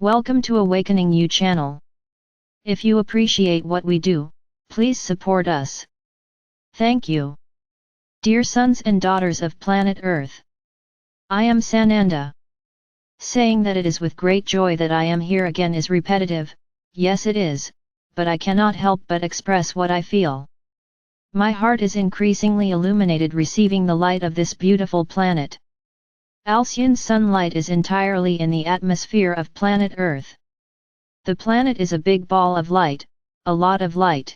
Welcome to Awakening You channel. If you appreciate what we do, please support us. Thank you. Dear sons and daughters of planet Earth, I am Sananda. Saying that it is with great joy that I am here again is repetitive, yes it is, but I cannot help but express what I feel. My heart is increasingly illuminated receiving the light of this beautiful planet. Alcyon's sunlight is entirely in the atmosphere of planet Earth. The planet is a big ball of light, a lot of light.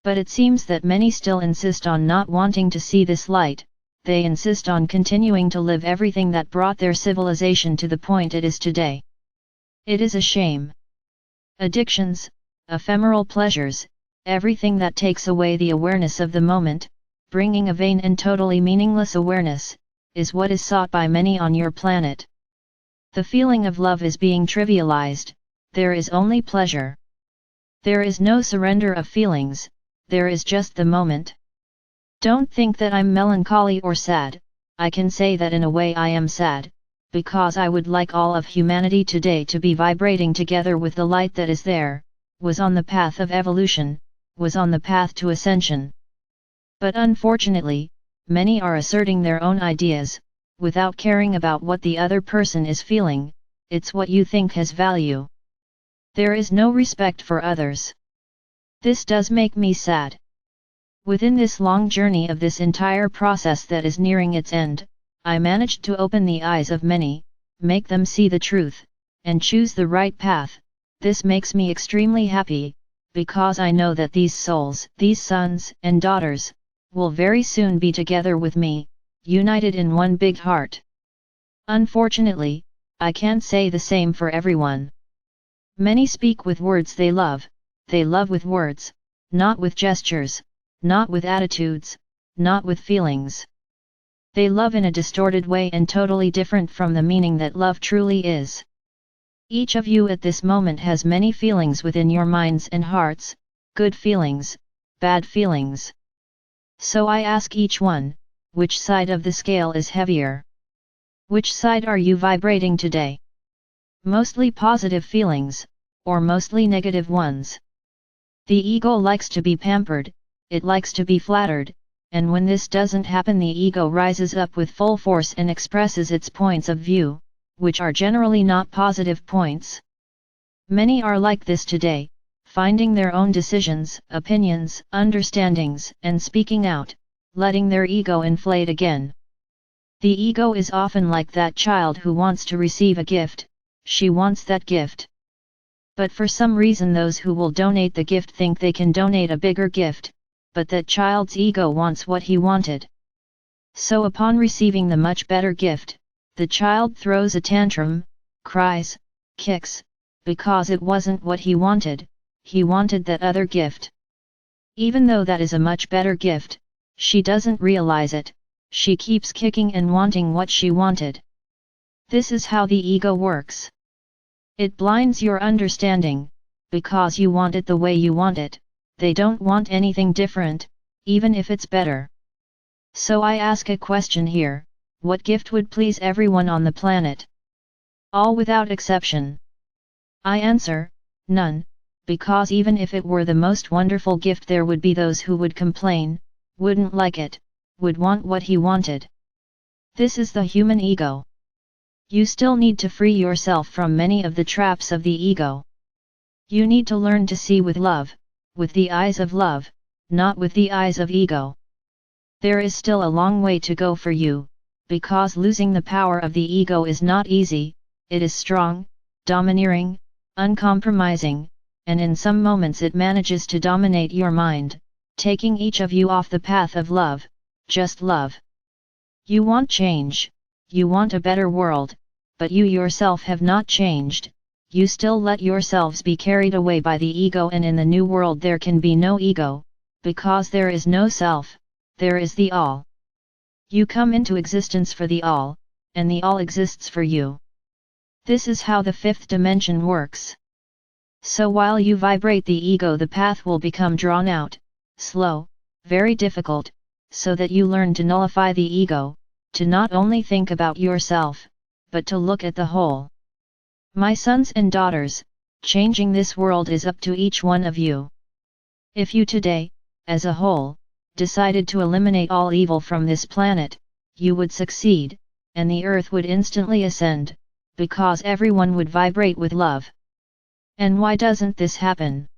But it seems that many still insist on not wanting to see this light, they insist on continuing to live everything that brought their civilization to the point it is today. It is a shame. Addictions, ephemeral pleasures, everything that takes away the awareness of the moment, bringing a vain and totally meaningless awareness, is what is sought by many on your planet. The feeling of love is being trivialized, there is only pleasure. There is no surrender of feelings, there is just the moment. Don't think that I'm melancholy or sad, I can say that in a way I am sad, because I would like all of humanity today to be vibrating together with the light that is there, was on the path of evolution, was on the path to ascension. But unfortunately, many are asserting their own ideas, without caring about what the other person is feeling, it's what you think has value. There is no respect for others. This does make me sad. Within this long journey of this entire process that is nearing its end, I managed to open the eyes of many, make them see the truth, and choose the right path. This makes me extremely happy, because I know that these souls, these sons and daughters, will very soon be together with me, united in one big heart. Unfortunately, I can't say the same for everyone. Many speak with words they love with words, not with gestures, not with attitudes, not with feelings. They love in a distorted way and totally different from the meaning that love truly is. Each of you at this moment has many feelings within your minds and hearts, good feelings, bad feelings. So I ask each one, which side of the scale is heavier? Which side are you vibrating today? Mostly positive feelings, or mostly negative ones? The ego likes to be pampered, it likes to be flattered, and when this doesn't happen the ego rises up with full force and expresses its points of view, which are generally not positive points. Many are like this today, finding their own decisions, opinions, understandings, and speaking out, letting their ego inflate again. The ego is often like that child who wants to receive a gift, she wants that gift. But for some reason those who will donate the gift think they can donate a bigger gift, but that child's ego wants what he wanted. So upon receiving the much better gift, the child throws a tantrum, cries, kicks, because it wasn't what he wanted that other gift. Even though that is a much better gift, she doesn't realize it, she keeps kicking and wanting what she wanted. This is how the ego works. It blinds your understanding, because you want it the way you want it, they don't want anything different, even if it's better. So I ask a question here, what gift would please everyone on the planet? All without exception. I answer, none. Because even if it were the most wonderful gift there would be those who would complain, wouldn't like it, would want what he wanted. This is the human ego. You still need to free yourself from many of the traps of the ego. You need to learn to see with love, with the eyes of love, not with the eyes of ego. There is still a long way to go for you, because losing the power of the ego is not easy, it is strong, domineering, uncompromising, and in some moments it manages to dominate your mind, taking each of you off the path of love, just love. You want change, you want a better world, but you yourself have not changed, you still let yourselves be carried away by the ego, and in the new world there can be no ego, because there is no self, there is the all. You come into existence for the all, and the all exists for you. This is how the fifth dimension works. So while you vibrate the ego the path will become drawn out, slow, very difficult, so that you learn to nullify the ego, to not only think about yourself, but to look at the whole. My sons and daughters, changing this world is up to each one of you. If you today, as a whole, decided to eliminate all evil from this planet, you would succeed, and the earth would instantly ascend, because everyone would vibrate with love. And why doesn't this happen?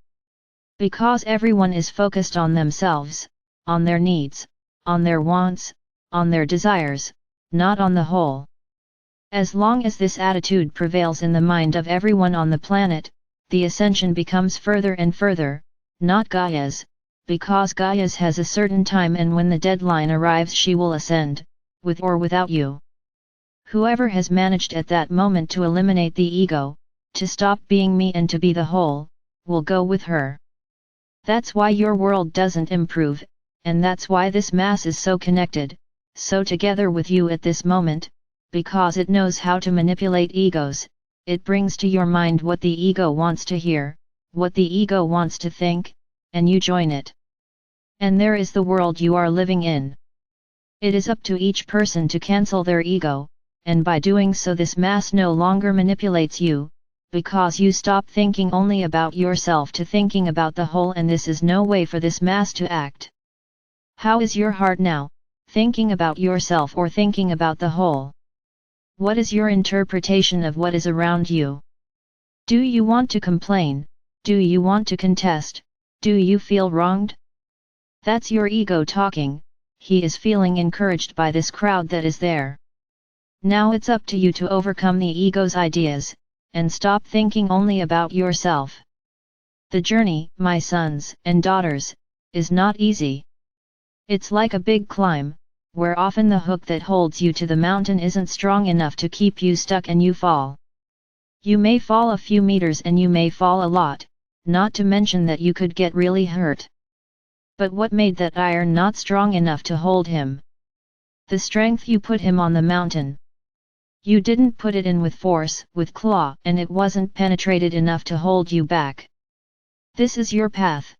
Because everyone is focused on themselves, on their needs, on their wants, on their desires, not on the whole. As long as this attitude prevails in the mind of everyone on the planet, the ascension becomes further and further, not Gaia's, because Gaia's has a certain time, and when the deadline arrives she will ascend, with or without you. Whoever has managed at that moment to eliminate the ego, to stop being me and to be the whole, will go with her. That's why your world doesn't improve, and that's why this mass is so connected, so together with you at this moment, because it knows how to manipulate egos. It brings to your mind what the ego wants to hear, what the ego wants to think, and you join it. And there is the world you are living in. It is up to each person to cancel their ego, and by doing so this mass no longer manipulates you, because you stop thinking only about yourself to thinking about the whole, and this is no way for this mass to act. How is your heart now, thinking about yourself or thinking about the whole? What is your interpretation of what is around you? Do you want to complain? Do you want to contest? Do you feel wronged? That's your ego talking. He is feeling encouraged by this crowd that is there. Now it's up to you to overcome the ego's ideas, and stop thinking only about yourself. The journey, my sons and daughters, is not easy. It's like a big climb, where often the hook that holds you to the mountain isn't strong enough to keep you stuck and you fall. You may fall a few meters and you may fall a lot, not to mention that you could get really hurt. But what made that iron not strong enough to hold him? The strength you put him on the mountain. You didn't put it in with force, with claw, and it wasn't penetrated enough to hold you back. This is your path.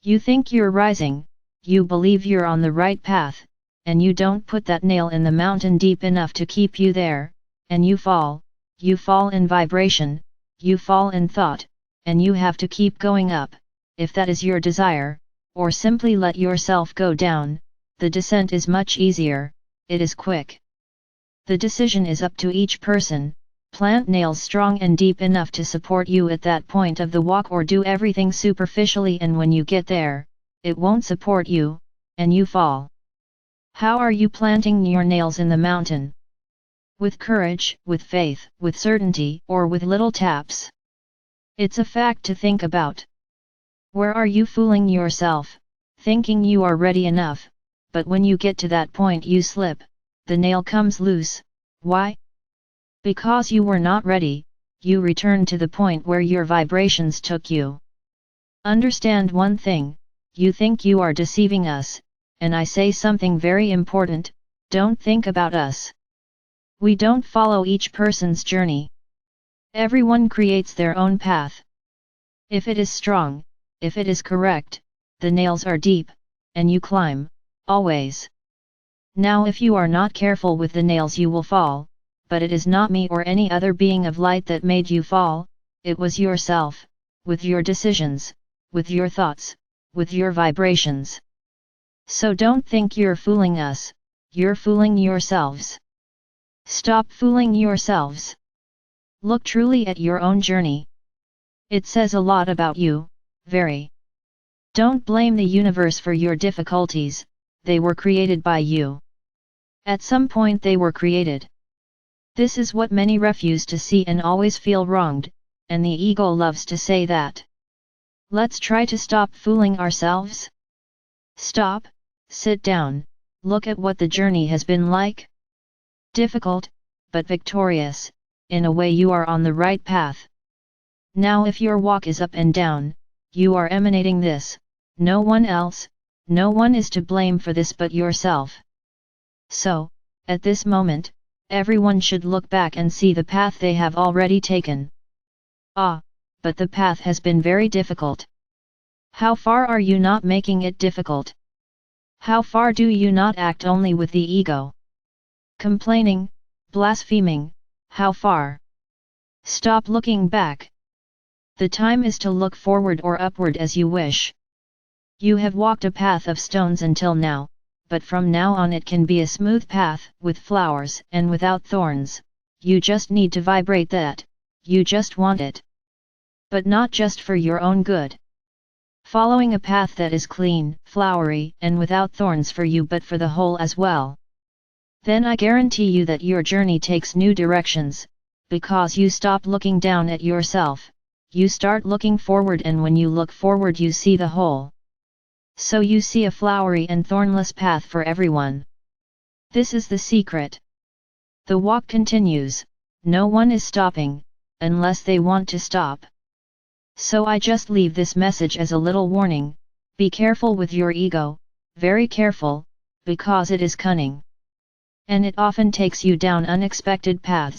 You think you're rising, you believe you're on the right path, and you don't put that nail in the mountain deep enough to keep you there, and you fall in vibration, you fall in thought, and you have to keep going up, if that is your desire, or simply let yourself go down. The descent is much easier, it is quick. The decision is up to each person. Plant nails strong and deep enough to support you at that point of the walk, or do everything superficially, and when you get there, it won't support you, and you fall. How are you planting your nails in the mountain? With courage, with faith, with certainty, or with little taps? It's a fact to think about. Where are you fooling yourself, thinking you are ready enough, but when you get to that point you slip, the nail comes loose. Why? Because you were not ready, you return to the point where your vibrations took you. Understand one thing, you think you are deceiving us, and I say something very important, don't think about us. We don't follow each person's journey. Everyone creates their own path. If it is strong, if it is correct, the nails are deep, and you climb, always. Now if you are not careful with the nails you will fall, but it is not me or any other being of light that made you fall, it was yourself, with your decisions, with your thoughts, with your vibrations. So don't think you're fooling us, you're fooling yourselves. Stop fooling yourselves. Look truly at your own journey. It says a lot about you, very. Don't blame the universe for your difficulties, they were created by you. At some point they were created. This is what many refuse to see and always feel wronged, and the ego loves to say that. Let's try to stop fooling ourselves. Stop, sit down, look at what the journey has been like. Difficult, but victorious, in a way you are on the right path. Now if your walk is up and down, you are emanating this, no one else, no one is to blame for this but yourself. So, at this moment, everyone should look back and see the path they have already taken. Ah, but the path has been very difficult. How far are you not making it difficult? How far do you not act only with the ego? Complaining, blaspheming, how far? Stop looking back. The time is to look forward or upward as you wish. You have walked a path of stones until now, but from now on it can be a smooth path, with flowers and without thorns. You just need to vibrate that, you just want it. But not just for your own good. Following a path that is clean, flowery, and without thorns for you but for the whole as well. Then I guarantee you that your journey takes new directions, because you stop looking down at yourself, you start looking forward, and when you look forward you see the whole. So you see a flowery and thornless path for everyone. This is the secret. The walk continues, no one is stopping, unless they want to stop. So I just leave this message as a little warning, be careful with your ego, very careful, because it is cunning. And it often takes you down unexpected paths.